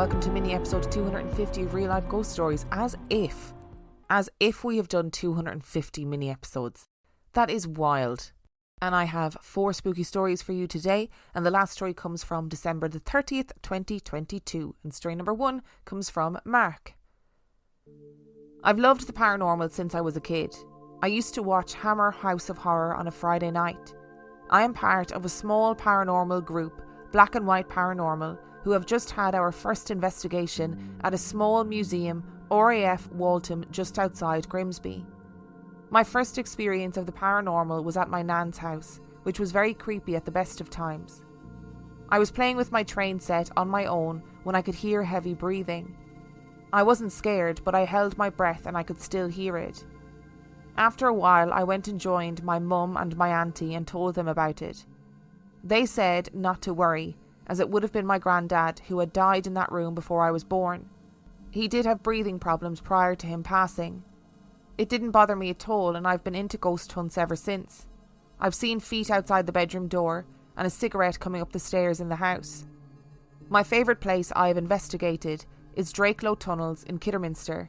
welcome to mini episode 250 of Real Life Ghost Stories. As if we have done 250 mini episodes. That is wild. And I have 4 spooky stories for you today, and the last story comes from December the 30th, 2022, and story number 1 comes from Mark. I've loved the paranormal since I was a kid. I used to watch Hammer House of Horror on a Friday night. I am part of a small paranormal group, Black and White Paranormal, who have just had our first investigation at a small museum, RAF Waltham, just outside Grimsby. My first experience of the paranormal was at my nan's house, which was very creepy at the best of times. I was playing with my train set on my own when I could hear heavy breathing. I wasn't scared, but I held my breath and I could still hear it. After a while, I went and joined my mum and my auntie and told them about it. They said not to worry, as it would have been my granddad who had died in that room before I was born. He did have breathing problems prior to him passing. It didn't bother me at all, and I've been into ghost hunts ever since. I've seen feet outside the bedroom door and a cigarette coming up the stairs in the house. My favourite place I have investigated is Drakelow Tunnels in Kidderminster.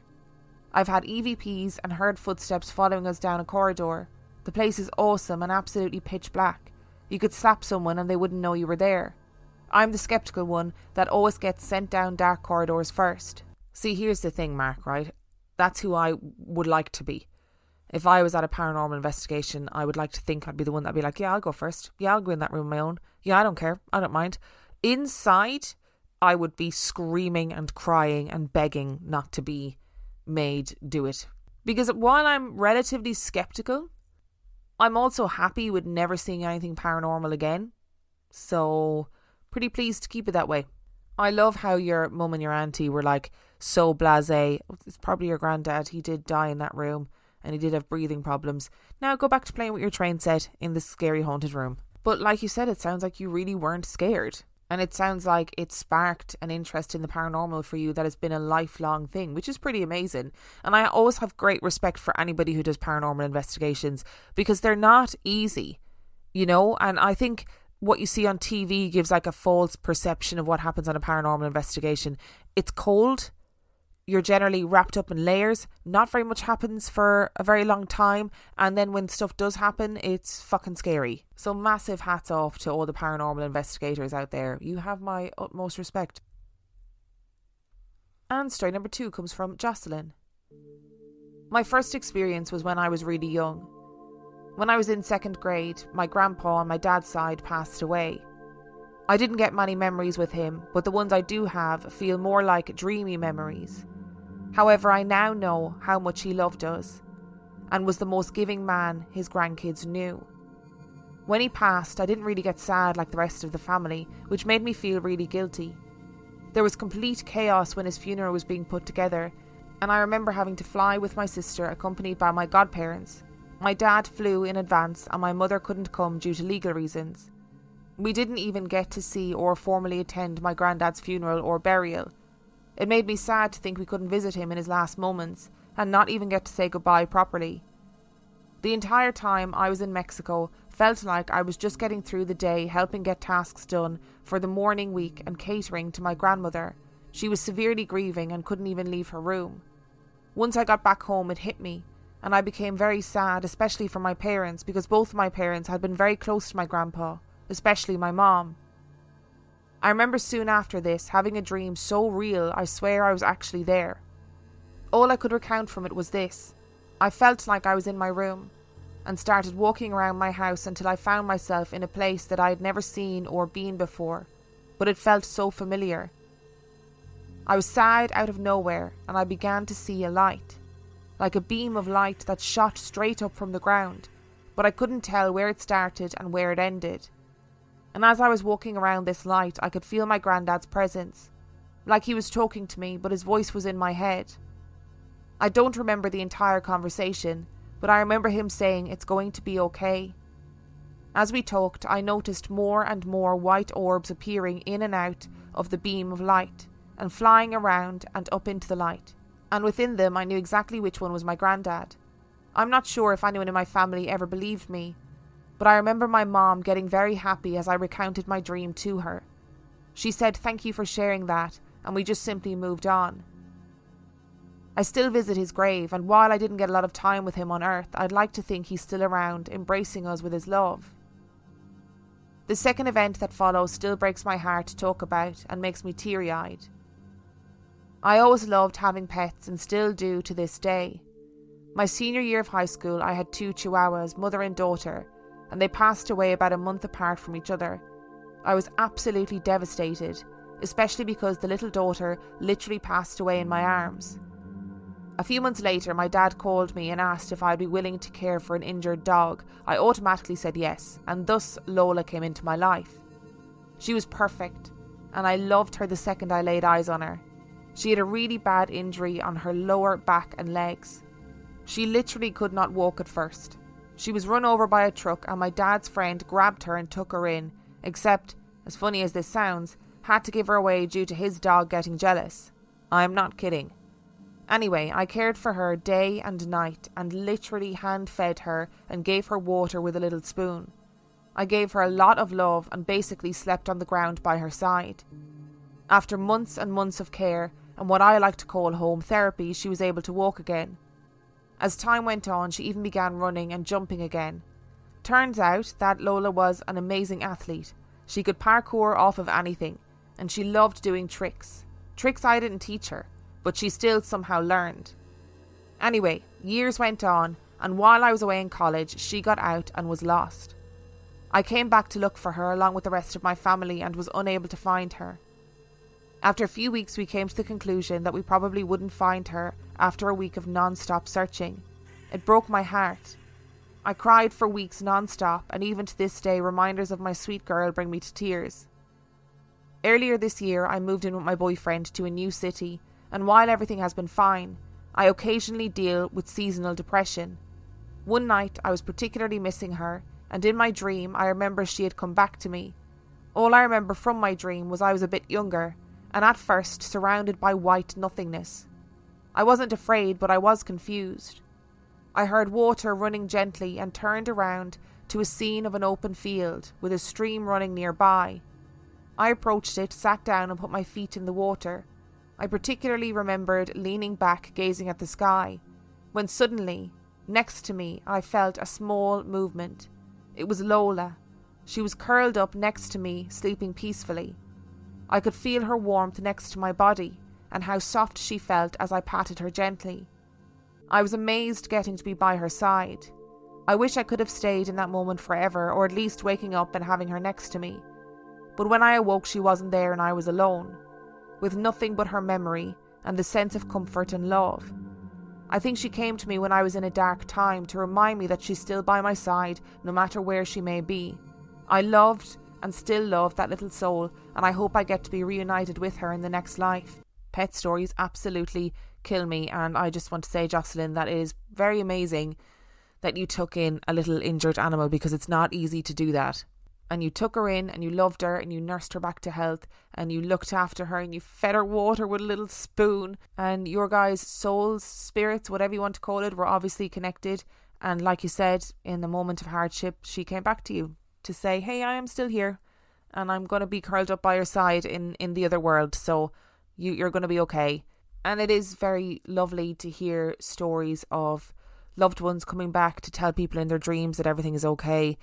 I've had EVPs and heard footsteps following us down a corridor. The place is awesome and absolutely pitch black. You could slap someone and they wouldn't know you were there. I'm the sceptical one that always gets sent down dark corridors first. See, here's the thing, Mark, right? That's who I would like to be. If I was at a paranormal investigation, I would like to think I'd be the one that'd be like, yeah, I'll go first. Yeah, I'll go in that room on my own. Yeah, I don't care. I don't mind. Inside, I would be screaming and crying and begging not to be made do it. Because while I'm relatively sceptical, I'm also happy with never seeing anything paranormal again. So, pretty pleased to keep it that way. I love how your mum and your auntie were like so blasé. It's probably your granddad. He did die in that room and he did have breathing problems. Now go back to playing with your train set in the scary haunted room. But like you said, it sounds like you really weren't scared. And it sounds like it sparked an interest in the paranormal for you that has been a lifelong thing, which is pretty amazing. And I always have great respect for anybody who does paranormal investigations because they're not easy, you know? And I think what you see on TV gives like a false perception of what happens on a paranormal investigation. It's cold. You're generally wrapped up in layers. Not very much happens for a very long time. And then when stuff does happen, it's fucking scary. So massive hats off to all the paranormal investigators out there. You have my utmost respect. And story number 2 comes from Jocelyn. My first experience was when I was really young. When I was in 2nd grade, my grandpa on my dad's side passed away. I didn't get many memories with him, but the ones I do have feel more like dreamy memories. However, I now know how much he loved us and was the most giving man his grandkids knew. When he passed, I didn't really get sad like the rest of the family, which made me feel really guilty. There was complete chaos when his funeral was being put together, and I remember having to fly with my sister accompanied by my godparents. My dad flew in advance and my mother couldn't come due to legal reasons. We didn't even get to see or formally attend my granddad's funeral or burial. It made me sad to think we couldn't visit him in his last moments and not even get to say goodbye properly. The entire time I was in Mexico felt like I was just getting through the day helping get tasks done for the morning week and catering to my grandmother. She was severely grieving and couldn't even leave her room. Once I got back home, it hit me. And I became very sad, especially for my parents, because both of my parents had been very close to my grandpa, especially my mom. I remember soon after this having a dream so real I swear I was actually there. All I could recount from it was this. I felt like I was in my room and started walking around my house until I found myself in a place that I had never seen or been before, but it felt so familiar. I was sad out of nowhere and I began to see a light. Like a beam of light that shot straight up from the ground, but I couldn't tell where it started and where it ended. And as I was walking around this light, I could feel my granddad's presence, like he was talking to me, but his voice was in my head. I don't remember the entire conversation, but I remember him saying it's going to be okay. As we talked, I noticed more and more white orbs appearing in and out of the beam of light, and flying around and up into the light. And within them I knew exactly which one was my granddad. I'm not sure if anyone in my family ever believed me, but I remember my mom getting very happy as I recounted my dream to her. She said, "Thank you for sharing that, and we just simply moved on. I still visit his grave, and while I didn't get a lot of time with him on earth, I'd like to think he's still around, embracing us with his love. The second event that follows still breaks my heart to talk about and makes me teary-eyed. I always loved having pets and still do to this day. My senior year of high school, I had 2 chihuahuas, mother and daughter, and they passed away about a month apart from each other. I was absolutely devastated, especially because the little daughter literally passed away in my arms. A few months later, my dad called me and asked if I'd be willing to care for an injured dog. I automatically said yes, and thus Lola came into my life. She was perfect, and I loved her the second I laid eyes on her. She had a really bad injury on her lower back and legs. She literally could not walk at first. She was run over by a truck, and my dad's friend grabbed her and took her in, except, as funny as this sounds, had to give her away due to his dog getting jealous. I'm not kidding. Anyway, I cared for her day and night and literally hand-fed her and gave her water with a little spoon. I gave her a lot of love and basically slept on the ground by her side. After months and months of care and what I like to call home therapy, she was able to walk again. As time went on, she even began running and jumping again. Turns out that Lola was an amazing athlete. She could parkour off of anything, and she loved doing tricks. Tricks I didn't teach her, but she still somehow learned. Anyway, years went on, and while I was away in college, she got out and was lost. I came back to look for her along with the rest of my family and was unable to find her. After a few weeks, we came to the conclusion that we probably wouldn't find her after a week of non-stop searching. It broke my heart. I cried for weeks non-stop, and even to this day, reminders of my sweet girl bring me to tears. Earlier this year, I moved in with my boyfriend to a new city, and while everything has been fine, I occasionally deal with seasonal depression. One night, I was particularly missing her, and in my dream, I remember she had come back to me. All I remember from my dream was I was a bit younger, and at first surrounded by white nothingness. I wasn't afraid, but I was confused. I heard water running gently and turned around to a scene of an open field with a stream running nearby. I approached it, sat down and put my feet in the water. I particularly remembered leaning back, gazing at the sky, when suddenly, next to me, I felt a small movement. It was Lola. She was curled up next to me, sleeping peacefully. I could feel her warmth next to my body and how soft she felt as I patted her gently. I was amazed getting to be by her side. I wish I could have stayed in that moment forever, or at least waking up and having her next to me. But when I awoke, she wasn't there and I was alone, with nothing but her memory and the sense of comfort and love. I think she came to me when I was in a dark time to remind me that she's still by my side, no matter where she may be. I loved and still love that little soul, and I hope I get to be reunited with her in the next life. Pet stories absolutely kill me, and I just want to say, Jocelyn, that it is very amazing that you took in a little injured animal, because it's not easy to do that. And you took her in and you loved her and you nursed her back to health and you looked after her and you fed her water with a little spoon, and your guys' souls, spirits, whatever you want to call it, were obviously connected. And like you said, in the moment of hardship, she came back to you to say, hey, I am still here and I'm going to be curled up by your side in the other world, so you're going to be okay. And it is very lovely to hear stories of loved ones coming back to tell people in their dreams that everything is okay.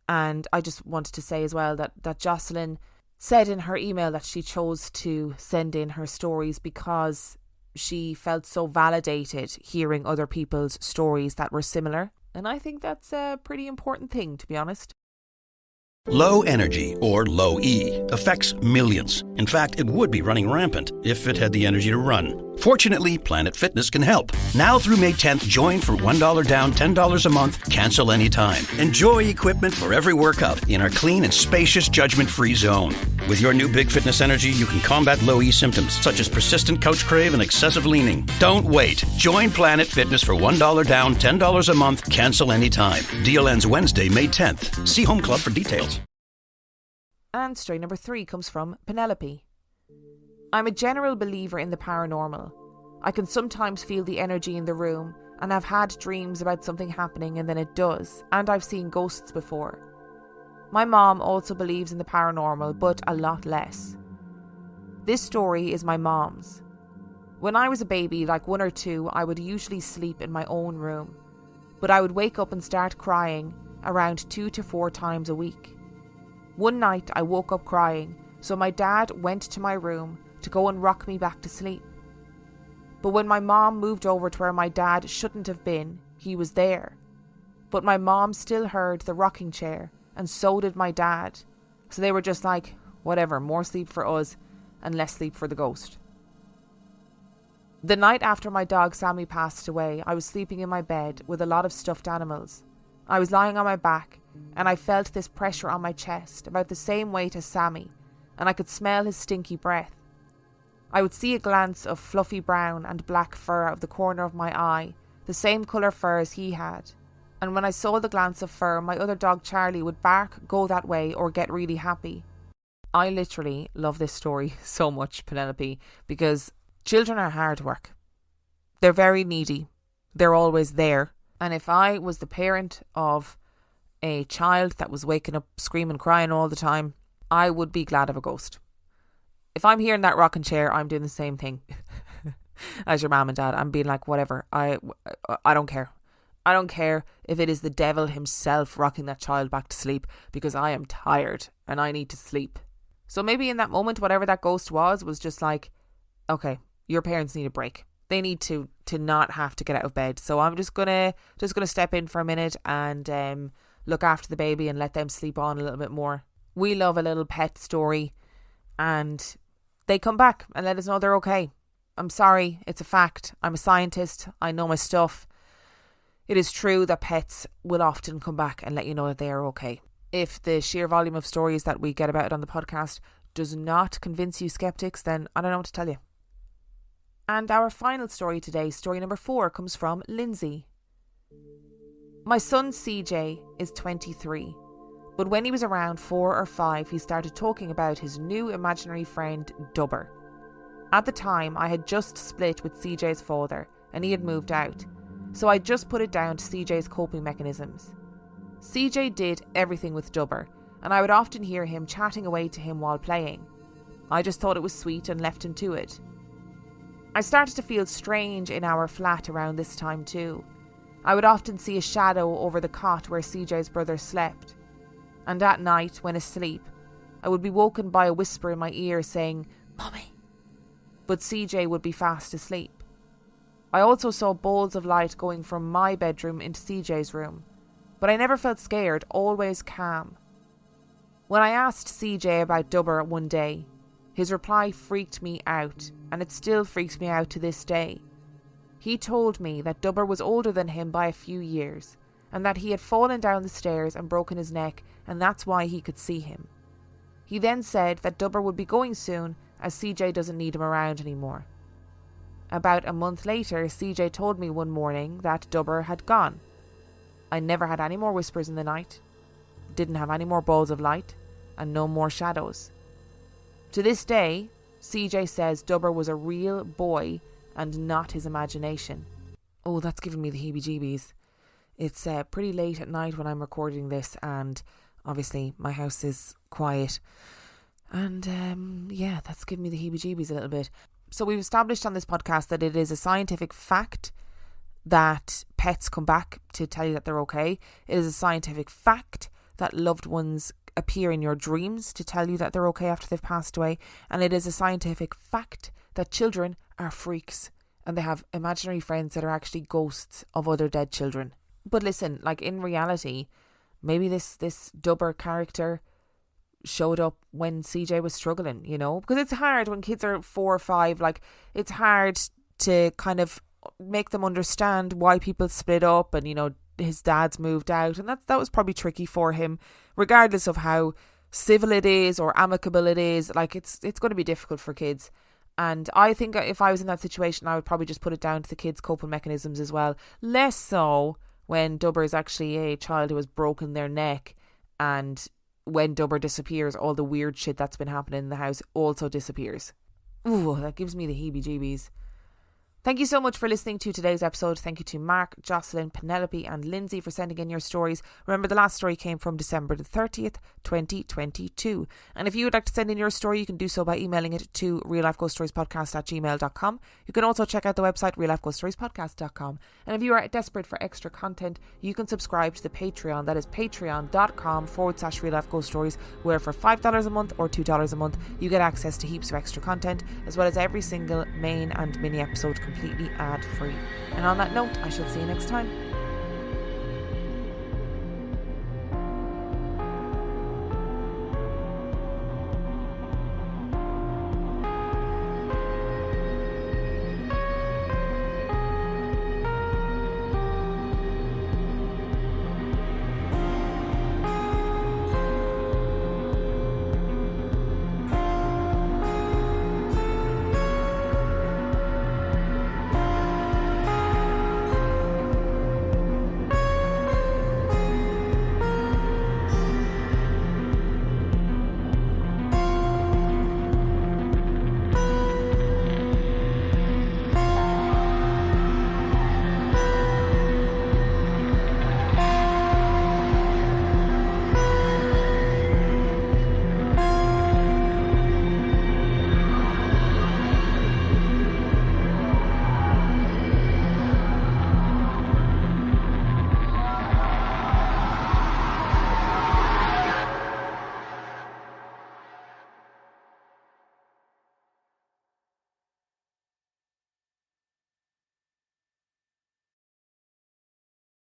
And I just wanted to say as well that Jocelyn said in her email that she chose to send in her stories because she felt so validated hearing other people's stories that were similar. And I think that's a pretty important thing, to be honest. Low energy, or low E, affects millions. In fact, it would be running rampant if it had the energy to run. Fortunately, Planet Fitness can help. Now through May 10th, join for $1 down, $10 a month, cancel anytime. Enjoy equipment for every workout in our clean and spacious judgment-free zone. With your new Big Fitness Energy, you can combat low E symptoms such as persistent couch crave and excessive leaning. Don't wait. Join Planet Fitness for $1 down, $10 a month, cancel anytime. Deal ends Wednesday, May 10th. See Home Club for details. And story number 3 comes from Penelope. I'm a general believer in the paranormal. I can sometimes feel the energy in the room and have had dreams about something happening and then it does, and I've seen ghosts before. My mom also believes in the paranormal, but a lot less. This story is my mom's. When I was a baby, like 1 or 2, I would usually sleep in my own room, but I would wake up and start crying around 2 to 4 times a week. One night I woke up crying, so my dad went to my room to go and rock me back to sleep. But when my mom moved over to where my dad shouldn't have been, he was there. But my mom still heard the rocking chair, and so did my dad. So they were just like, whatever, more sleep for us and less sleep for the ghost. The night after my dog Sammy passed away, I was sleeping in my bed with a lot of stuffed animals. I was lying on my back, and I felt this pressure on my chest, about the same weight as Sammy, and I could smell his stinky breath. I would see a glance of fluffy brown and black fur out of the corner of my eye, the same colour fur as he had. And when I saw the glance of fur, my other dog Charlie would bark, go that way, or get really happy. I literally love this story so much, Penelope, because children are hard work. They're very needy. They're always there. And if I was the parent of a child that was waking up screaming, crying all the time, I would be glad of a ghost. If I'm here in that rocking chair, I'm doing the same thing as your mum and dad. I'm being like, whatever. I don't care. I don't care if it is the devil himself rocking that child back to sleep, because I am tired and I need to sleep. So maybe in that moment, whatever that ghost was just like, okay, your parents need a break. They need to not have to get out of bed. So I'm just gonna step in for a minute and look after the baby and let them sleep on a little bit more. We love a little pet story, and they come back and let us know they're okay. I'm sorry, it's a fact. I'm a scientist. I know my stuff. It is true that pets will often come back and let you know that they are okay. If the sheer volume of stories that we get about it on the podcast does not convince you skeptics, then I don't know what to tell you. And our final story today, story number 4, comes from Lindsey. My son CJ is 23, but when he was around 4 or 5, he started talking about his new imaginary friend, Dubber. At the time, I had just split with CJ's father and he had moved out, so I just put it down to CJ's coping mechanisms. CJ did everything with Dubber, and I would often hear him chatting away to him while playing. I just thought it was sweet and left him to it. I started to feel strange in our flat around this time too. I would often see a shadow over the cot where CJ's brother slept. And at night, when asleep, I would be woken by a whisper in my ear saying, "Mummy." But CJ would be fast asleep. I also saw balls of light going from my bedroom into CJ's room. But I never felt scared, always calm. When I asked CJ about Dubber one day, his reply freaked me out, and it still freaks me out to this day. He told me that Dubber was older than him by a few years, and that he had fallen down the stairs and broken his neck, and that's why he could see him. He then said that Dubber would be going soon, as CJ doesn't need him around anymore. About a month later, CJ told me one morning that Dubber had gone. I never had any more whispers in the night, didn't have any more balls of light, and no more shadows. To this day, CJ says Dubber was a real boy and not his imagination. Oh, that's giving me the heebie-jeebies. It's pretty late at night when I'm recording this, and obviously my house is quiet. And yeah, that's giving me the heebie-jeebies a little bit. So we've established on this podcast that it is a scientific fact that pets come back to tell you that they're okay. It is a scientific fact that loved ones appear in your dreams to tell you that they're okay after they've passed away. And it is a scientific fact that children are freaks and they have imaginary friends that are actually ghosts of other dead children. But listen, like in reality, maybe this Dubber character showed up when CJ was struggling, you know, because it's hard when kids are 4 or 5, like it's hard to kind of make them understand why people split up, and you know his dad's moved out, and that was probably tricky for him, regardless of how civil it is or amicable it is. Like it's going to be difficult for kids, and I think if I was in that situation, I would probably just put it down to the kids' coping mechanisms as well. Less so when Dubber is actually a child who has broken their neck, and when Dubber disappears, all the weird shit that's been happening in the house also disappears. Ooh, that gives me the heebie-jeebies. Thank you so much for listening to today's episode. Thank you to Mark, Jocelyn, Penelope and Lindsey for sending in your stories. Remember, the last story came from December the 30th, 2022. And if you would like to send in your story, you can do so by emailing it to reallifeghoststoriespodcast@gmail.com. You can also check out the website reallifeghoststoriespodcast.com. And if you are desperate for extra content, you can subscribe to the Patreon. That is patreon.com/reallifeghoststories, where for $5 a month or $2 a month, you get access to heaps of extra content, as well as every single main and mini episode completely ad-free. And on that note, I shall see you next time.